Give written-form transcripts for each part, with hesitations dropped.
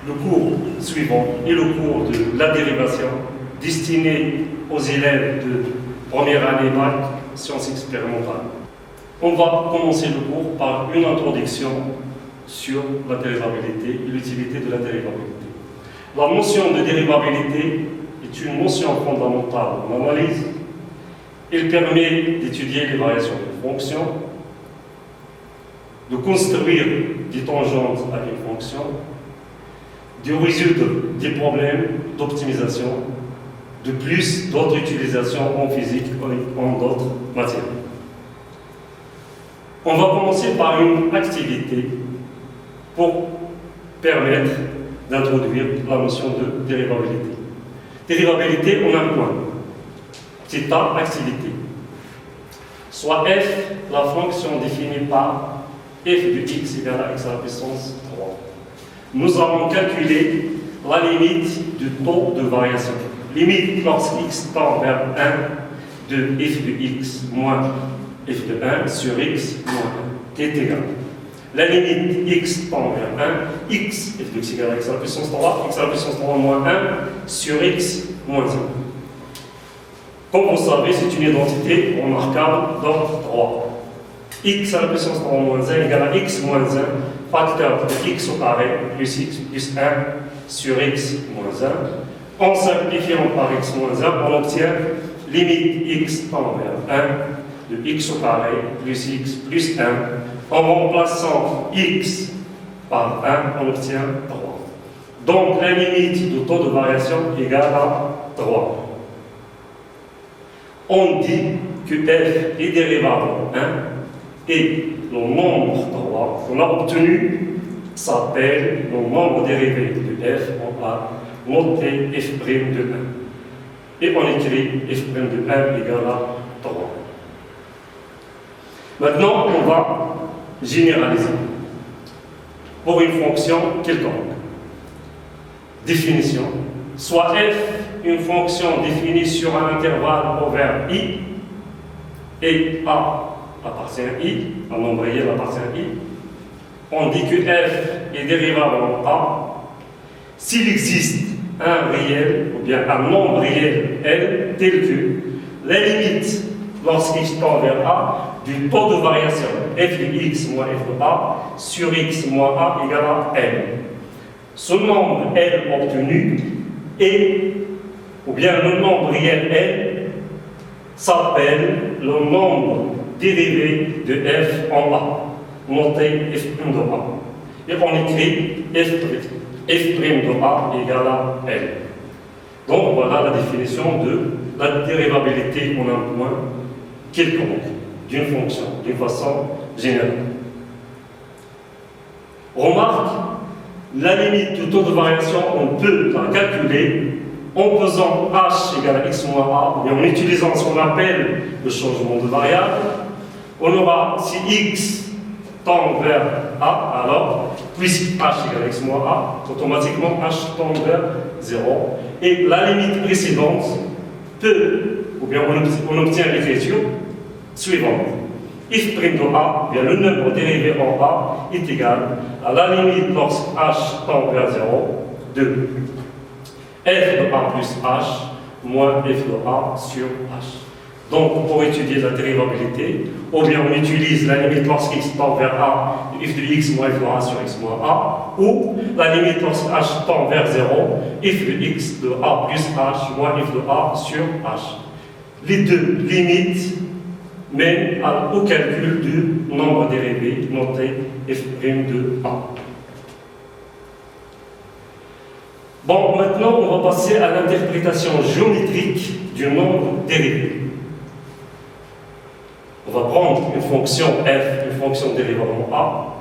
le cours suivant est le cours de la dérivation destiné aux élèves de première année bac sciences expérimentales. On va commencer le cours par une introduction sur la dérivabilité et l'utilité de la dérivabilité. La notion de dérivabilité est une notion fondamentale en analyse. Elle permet d'étudier les variations de fonctions, de construire des tangentes à une fonction, de résoudre des problèmes d'optimisation, de plus d'autres utilisations en physique et en d'autres matières. On va commencer par une activité pour permettre d'introduire la notion de dérivabilité. Dérivabilité en un point. C'est ta activité. Soit f, la fonction définie par f de x égale à x à la puissance 3. Nous allons calculer la limite du taux de variation. Limite lorsque x tend vers 1 de f de x moins f de 1 sur x moins 1 qui est égal. La limite x tend vers 1, x, f de x égale à x à la puissance 3, x à la puissance 3 moins 1 sur x moins 1. Comme vous savez, c'est une identité remarquable d'ordre 3. X à la puissance 3 moins 1 égale à x moins 1, facteur de x au carré plus x plus 1 sur x moins 1. En simplifiant par x moins 1, on obtient limite x tend vers 1 de x au carré plus x plus 1. En remplaçant x par 1, on obtient 3. Donc la limite du taux de variation égale à 3. On dit que f est dérivable en 1 et le nombre 3 qu'on a obtenu s'appelle le nombre dérivé de f en a noté f' de 1. Et on écrit f' de 1 égale à 3. Maintenant, on va généraliser pour une fonction quelconque. Définition. Soit f, une fonction définie sur un intervalle ouvert i, et a appartient à i, un nombre réel appartient à i. On dit que f est dérivable en a s'il existe un réel, ou bien un nombre réel L, tel que la limite, lorsqu'il tend vers a, du taux de variation f de x moins f de a sur x moins a égale à L. Ce nombre L obtenu est, ou bien le nombre réel L, s'appelle le nombre dérivé de f en a, noté f' de a. Et on écrit f' de a égale à L. Donc voilà la définition de la dérivabilité en un point quelconque d'une fonction, d'une façon générale. Remarque, la limite du taux de variation, on peut la calculer en faisant h égale à x moins a, et en utilisant ce qu'on appelle le changement de variable. On aura, si x tend vers a, alors, puisque h égale à x moins a, automatiquement h tend vers 0. Et la limite précédente peut, ou bien on obtient l'écriture suivante. f' de a, bien le nombre dérivé en a est égal à la limite lorsque h tend vers 0 de f de a plus h moins f de a sur h. Donc, pour étudier la dérivabilité, ou bien on utilise la limite lorsque x tend vers a, f de x moins f de a sur x moins a, ou la limite lorsque h tend vers 0, f de x de a plus h moins f de a sur h. Les deux limites mènent au calcul du nombre dérivé noté f' de a. Bon, maintenant on va passer à l'interprétation géométrique du nombre dérivé. On va prendre une fonction f, une fonction dérivable en a,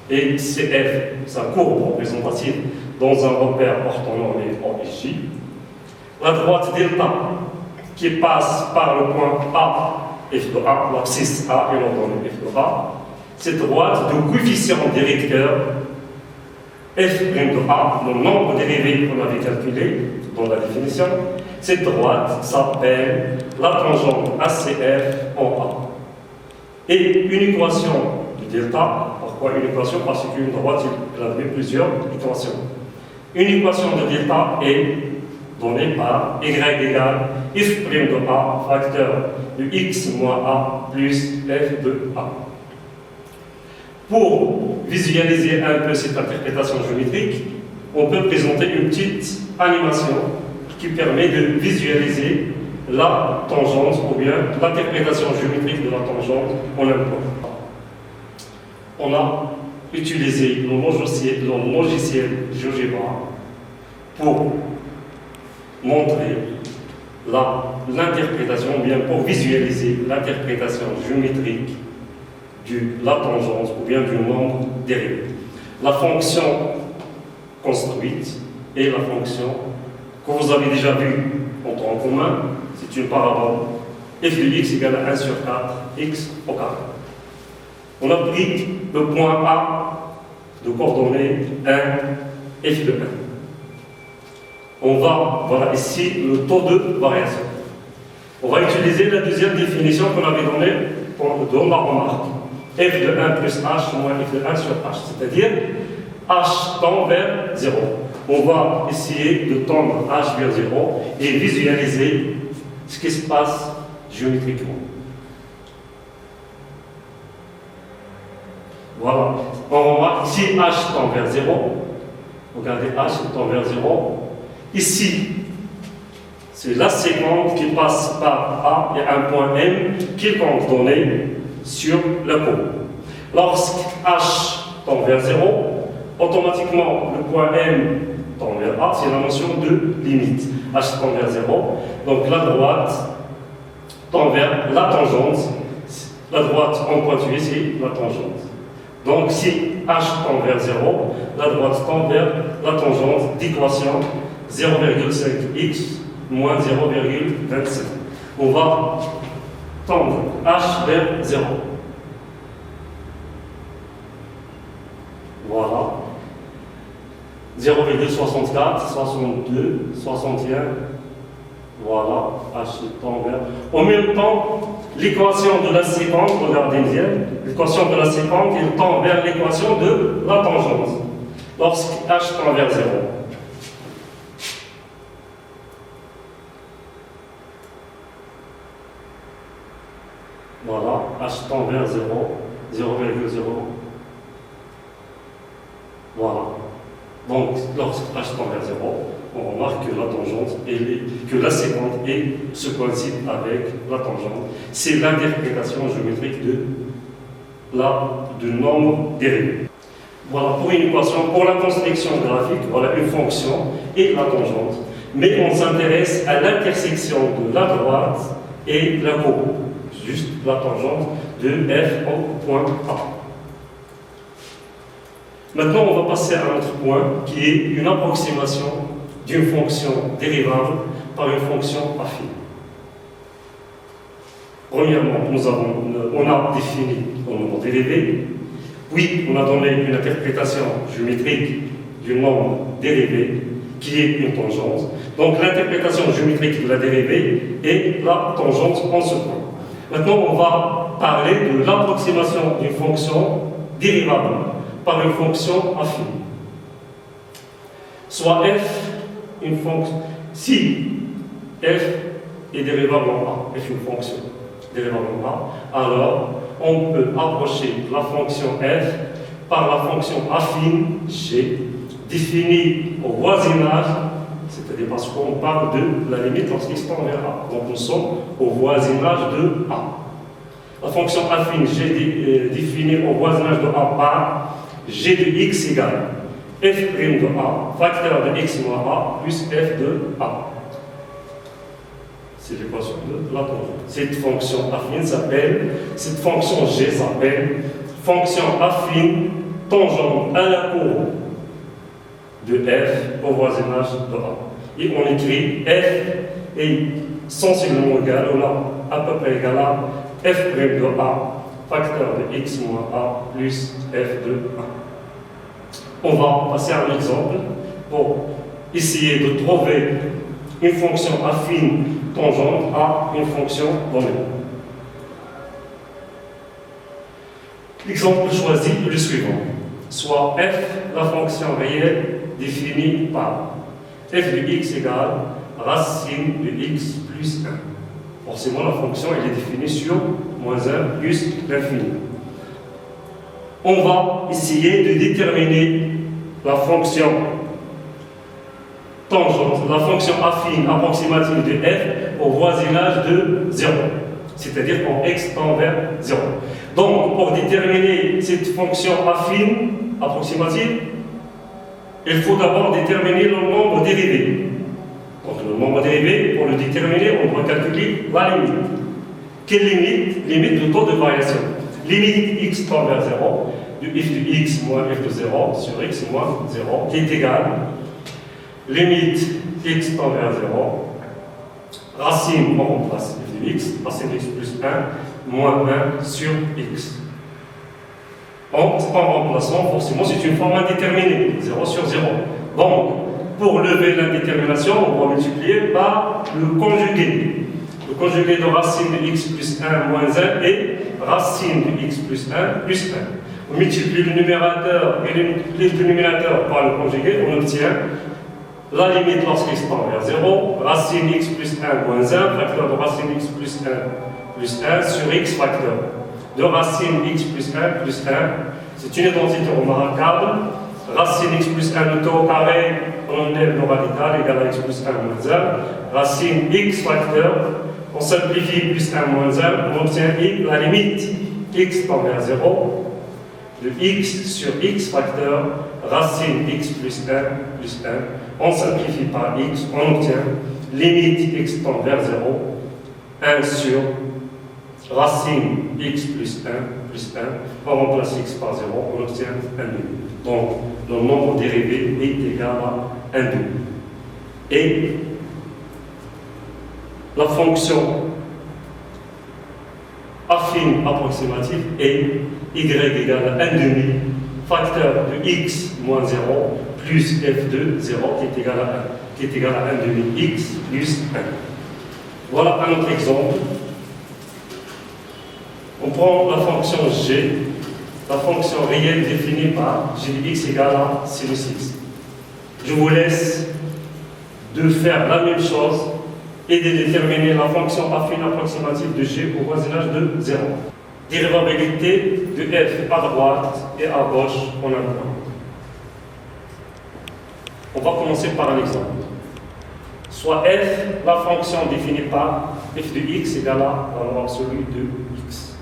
et c'est f, c'est un courbe représentative dans un repère orthonormé en J. La droite delta qui passe par le point A, f de a, l'abscisse A et l'ordonnée f de a, cette droite de coefficient directeur f' de a, le nombre dérivé qu'on avait calculé dans la définition, cette droite s'appelle la tangente ACF en A. Et une équation de delta, pourquoi une équation? Parce qu'une droite, elle avait plusieurs équations. Une équation de delta est donnée par y égale f' de a facteur de x moins a plus f de a. Pour visualiser un peu cette interprétation géométrique, on peut présenter une petite animation qui permet de visualiser la tangente ou bien l'interprétation géométrique de la tangente en un point. On a utilisé le logiciel GeoGebra pour montrer l'interprétation, ou bien pour visualiser l'interprétation géométrique de la tangente ou bien du nombre dérivé. La fonction construite et la fonction que vous avez déjà vue en temps commun, c'est une parabole f de x égale à 1 sur 4, x au carré. On a pris le point A de coordonnées 1, f de 1. On va, voilà ici le taux de variation. On va utiliser la deuxième définition qu'on avait donnée dans la remarque. F de 1 plus h moins f de 1 sur h, c'est-à-dire h tend vers 0. On va essayer de tendre h vers 0 et visualiser ce qui se passe géométriquement. Voilà. On remarque si h tend vers 0, regardez h tend vers 0. Ici, c'est la séquence qui passe par A et un point M quelconque donné sur le cône. Lorsque h tend vers 0, automatiquement le point M tend vers A, c'est la notion de limite. H tend vers 0, donc la droite tend vers la tangente. La droite en pointillé, c'est la tangente. Donc si h tend vers 0, la droite tend vers la tangente d'équation 0,5x moins 0,25. On va tendre h vers 0. Voilà. 0,64, 62, 61. Voilà, h tend vers. En même temps, l'équation de la séquence, regardez bien, l'équation de la séquence, elle tend vers l'équation de la tangente. Lorsque h tend vers 0. Voilà, h tend vers 0, 0,0. Voilà. Donc, lorsque h tend vers 0, on remarque que la tangente, que la séquence se coïncide avec la tangente. C'est l'interprétation géométrique du nombre dérivé. Voilà pour une équation, pour la construction graphique, voilà une fonction et la tangente. Mais on s'intéresse à l'intersection de la droite et la courbe. Juste la tangente de f au point A. Maintenant, on va passer à un autre point qui est une approximation d'une fonction dérivable par une fonction affine. Premièrement, on a défini le nombre dérivé, puis on a donné une interprétation géométrique du nombre dérivé qui est une tangente. Donc l'interprétation géométrique de la dérivée est la tangente en ce point. Maintenant, on va parler de l'approximation d'une fonction dérivable par une fonction affine. Soit f, une fonction, si f est dérivable en a, f est une fonction dérivable en a, alors on peut approcher la fonction f par la fonction affine g, définie au voisinage, c'est-à-dire parce qu'on parle de la limite lorsqu'il se tend vers a. Donc nous sommes au voisinage de a. La fonction affine g définie au voisinage de a par g de x égale f' de a, facteur de x moins a, plus f de a. C'est l'équation de la tangente. Cette fonction g s'appelle fonction affine tangente à la courbe de f au voisinage de a. Et on écrit f est sensiblement égal, ou là, à peu près égal à f' de a, facteur de x moins a, plus f de a. On va passer à un exemple pour essayer de trouver une fonction affine tangente à une fonction donnée. L'exemple choisi est le suivant. soit f, la fonction réelle définie par f de x égale racine de x plus 1. Forcément, la fonction elle est définie sur moins 1 plus l'infini. On va essayer de déterminer la fonction tangente, la fonction affine approximative de f au voisinage de 0, c'est-à-dire quand x tend vers 0. Donc, pour déterminer cette fonction affine approximative, il faut d'abord déterminer le nombre dérivé. Donc, le nombre dérivé, pour le déterminer, on doit calculer la limite. Quelle limite? Limite du taux de variation. Limite x tend vers 0, de f de x moins f de 0 sur x moins 0, qui est égal. Limite x tend vers 0, racine, on remplace f de x, racine de x plus 1, moins 1 sur x. En remplaçant, forcément, c'est une forme indéterminée, 0 sur 0. Donc, pour lever l'indétermination, on va multiplier par le conjugué. Le conjugué de racine de x plus 1 moins 1 et racine de x plus 1 plus 1. On multiplie le numérateur et le dénominateur par le conjugué, on obtient la limite lorsqu'il tend vers 0, racine x plus 1 moins 1, facteur de racine x plus 1 plus 1 sur x facteur de racine x plus 1 plus 1. C'est une identité remarquable. Racine x plus 1 le taux carré, on enlève le radical égale à x plus 1 moins 1. Racine x facteur, on simplifie plus 1 moins 1, on obtient la limite x tend vers 0 de x sur x facteur, racine x plus 1 plus 1. On simplifie par x, on obtient limite x tend vers 0, 1 sur racine x plus 1 plus 1. On remplace x par 0, on obtient 1 demi. Donc, le nombre dérivé est égal à 1 demi. Et la fonction affine approximative est y égale à 1 demi, facteur de x moins 0 plus f de 0 qui est égal à 1 demi x plus 1. Voilà un autre exemple. On prend la fonction g, la fonction réelle définie par g de x égale à sinus x. Je vous laisse de faire la même chose et de déterminer la fonction affine approximative de g au voisinage de 0. Dérivabilité de f à droite et à gauche en un point. On va commencer par un exemple. Soit f, la fonction définie par f de x égale à la valeur absolue de x.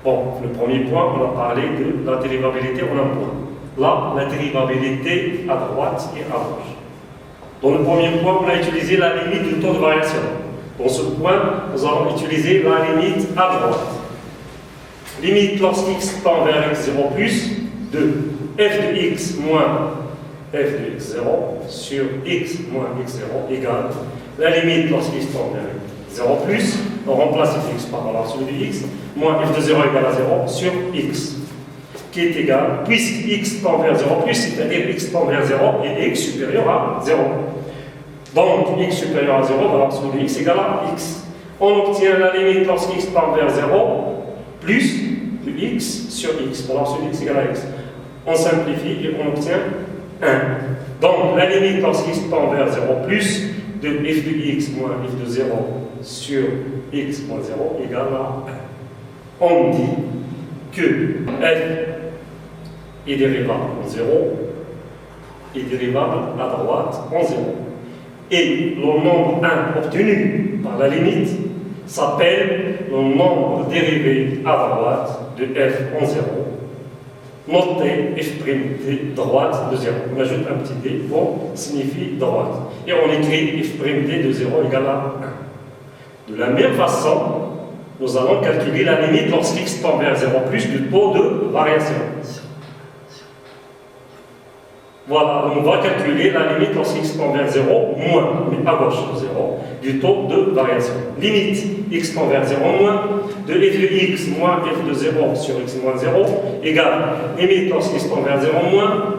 Bon, le premier point, on a parlé de la dérivabilité en un point. Là, la dérivabilité à droite et à gauche. Dans le premier point, on a utilisé la limite du taux de variation. Dans ce point, nous allons utiliser la limite à droite. Limite lorsqu'x tend vers x0 plus de f de x moins f de x0 sur x moins x0 égale la limite lorsqu'x tend vers 0 plus, on remplace f de x par valeur absolue de x, moins f de 0 égale à 0 sur x, qui est égal, puisque x tend vers 0 plus, c'est-à-dire x tend vers 0 et x supérieur à 0. Donc, x supérieur à 0, valeur absolue de x égale à x. On obtient la limite lorsqu'x tend vers 0 plus de x sur x, valeur absolue de x égale à x. On simplifie et on obtient 1. Donc, la limite lorsqu'x tend vers 0 plus de f de x moins f de 0 sur x moins 0 égale à 1. On dit que f est dérivable en 0 est dérivable à droite en 0. Et le nombre 1 obtenu par la limite s'appelle le nombre dérivé à droite de f en 0. Notez f' de droite de 0. On ajoute un petit d pour signifier droite. Et on écrit f' de 0 égale à 1. De la même façon, nous allons calculer la limite lorsqu'x tend vers 0 plus du taux de variation. Voilà, on va calculer la limite lorsqu'x tend vers 0 moins, mais à gauche de 0, du taux de variation. Limite x tend vers 0 moins de f de x moins f de 0 sur x moins 0 égale limite lorsqu'x tend vers 0 moins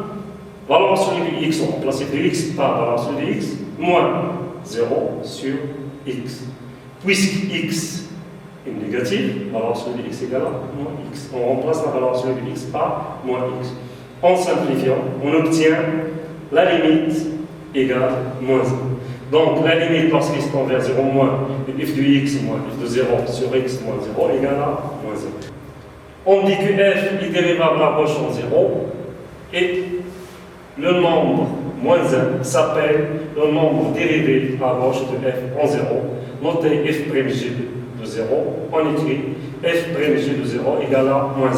valeur absolue de x, on remplace f de x par valeur absolue de x moins 0 sur x. Puisque x est négatif, valeur absolue de x égale à moins x. On remplace la valeur absolue de x par moins x. En simplifiant, on obtient la limite égale moins 1. Donc la limite lorsqu'il se tend vers 0 moins f de x moins f de 0 sur x moins 0 égale à moins 1. On dit que f est dérivable à gauche en 0 et le nombre moins 1 s'appelle le nombre dérivé à gauche de f en 0. Notez f'g de 0, on écrit f'g de 0 égale à moins 1.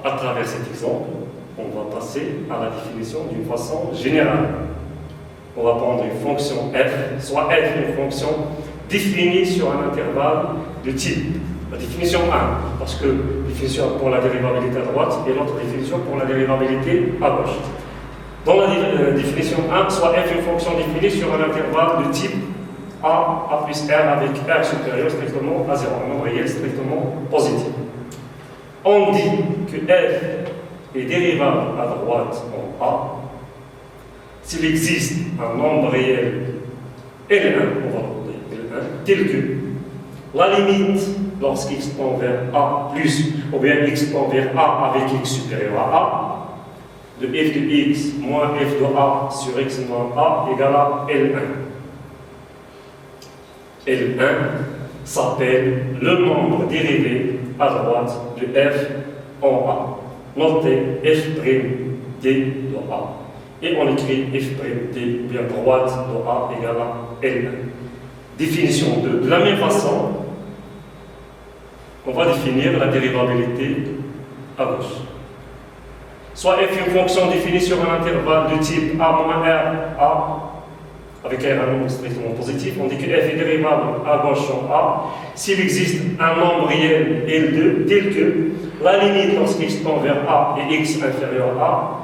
À travers cet exemple, on va passer à la définition d'une façon générale. On va prendre une fonction f, soit f une fonction définie sur un intervalle de type. La définition 1, parce que définition pour la dérivabilité à droite et l'autre définition pour la dérivabilité à gauche. Dans la définition 1, soit f une fonction définie sur un intervalle de type a plus r avec r supérieur strictement à 0, un nombre réel strictement positif. On dit que f est dérivable à droite en a s'il existe un nombre réel L1, on va regarder L1, tel que la limite lorsqu'x tend vers a plus, ou bien x tend vers a avec x supérieur à a, de f de x moins f de a sur x moins a égale à L1. L1 s'appelle le nombre dérivé à droite de f en a. Notez f' d de a. Et on écrit f' d bien droite de a égale à L1. Définition 2. De la même façon, on va définir la dérivabilité à gauche. Soit f une fonction définie sur un intervalle de type a moins r, a, avec r un nombre strictement positif, on dit que f est dérivable à gauche en a s'il existe un nombre réel L2 tel que la limite lorsqu'x tend vers a et x inférieur à a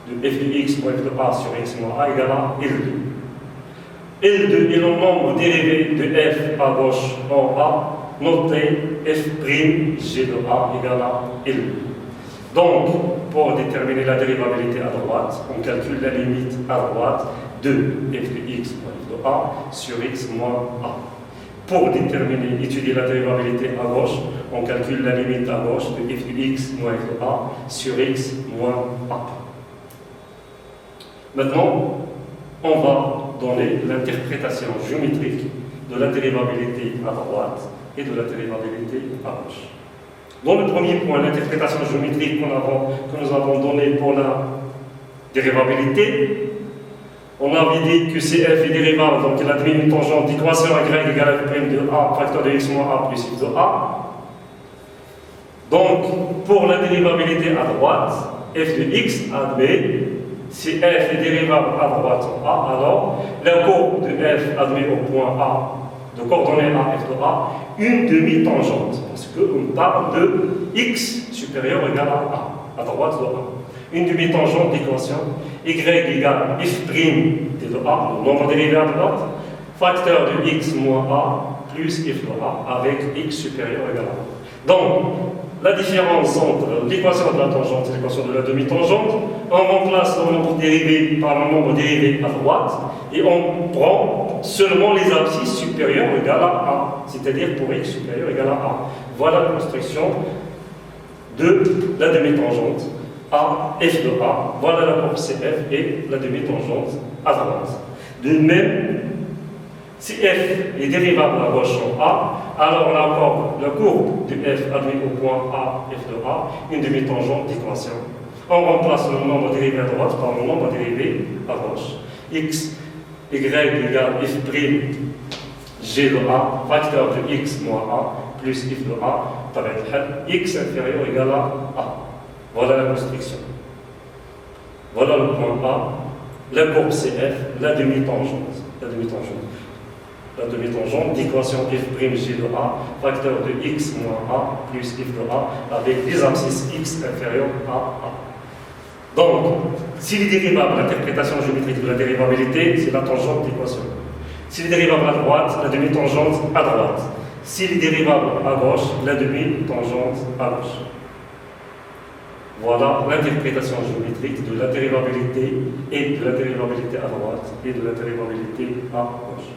de f de x moins f de a sur x moins a égale à L2. L2 est le nombre dérivé de f à gauche en a, notez f'g de a égale à L2. Donc, pour déterminer la dérivabilité à droite, on calcule la limite à droite de f de x moins f de a sur x moins a. Pour déterminer, étudier la dérivabilité à gauche, on calcule la limite à gauche de f de x moins f de a sur x moins a. Maintenant, on va donner l'interprétation géométrique de la dérivabilité à droite et de la dérivabilité à gauche. Dans le premier point, l'interprétation géométrique que nous avons donnée pour la dérivabilité, on avait dit que si f est dérivable, donc il admet une tangente d'équation y égale à f' de a, facteur de x moins a plus f de a. Donc, pour la dérivabilité à droite, f de x admet, si f est dérivable à droite en a, alors la courbe de f admet au point a, de coordonnées a, f de a, une demi-tangente, parce qu'on parle de x supérieur ou égal à droite de a. Une demi-tangente d'équation y égale f' de a, le nombre dérivé à droite, facteur de x moins a plus f de a avec x supérieur ou égal à a. Donc, la différence entre l'équation de la tangente et l'équation de la demi-tangente, on remplace le nombre dérivé par le nombre dérivé à droite et on prend seulement les abscisses supérieures ou égales à a, c'est-à-dire pour x supérieur ou égal à a. Voilà la construction de la demi-tangente a f de a. Voilà la courbe cf et la demi-tangente à droite. De même, si f est dérivable à gauche en a, alors la courbe de f admet au point a, f de a, une demi-tangente d'équation. On remplace le nombre dérivé à droite par le nombre dérivé à gauche. X, y égale f' g de a, facteur de x moins a, plus f de a, ça va être x inférieur ou égal à a. Voilà la construction. Voilà le point A, la courbe cf, la demi-tangente. La demi-tangente d'équation f'g de a, facteur de x moins a plus f de a, avec des abscisses x inférieures à a. Donc, s'il est dérivable, l'interprétation géométrique de la dérivabilité, c'est la tangente d'équation. S'il est dérivable à droite, la demi-tangente à droite. S'il est dérivable à gauche, la demi-tangente à gauche. Voilà l'interprétation géométrique de la dérivabilité et de la dérivabilité à droite et de la dérivabilité à gauche.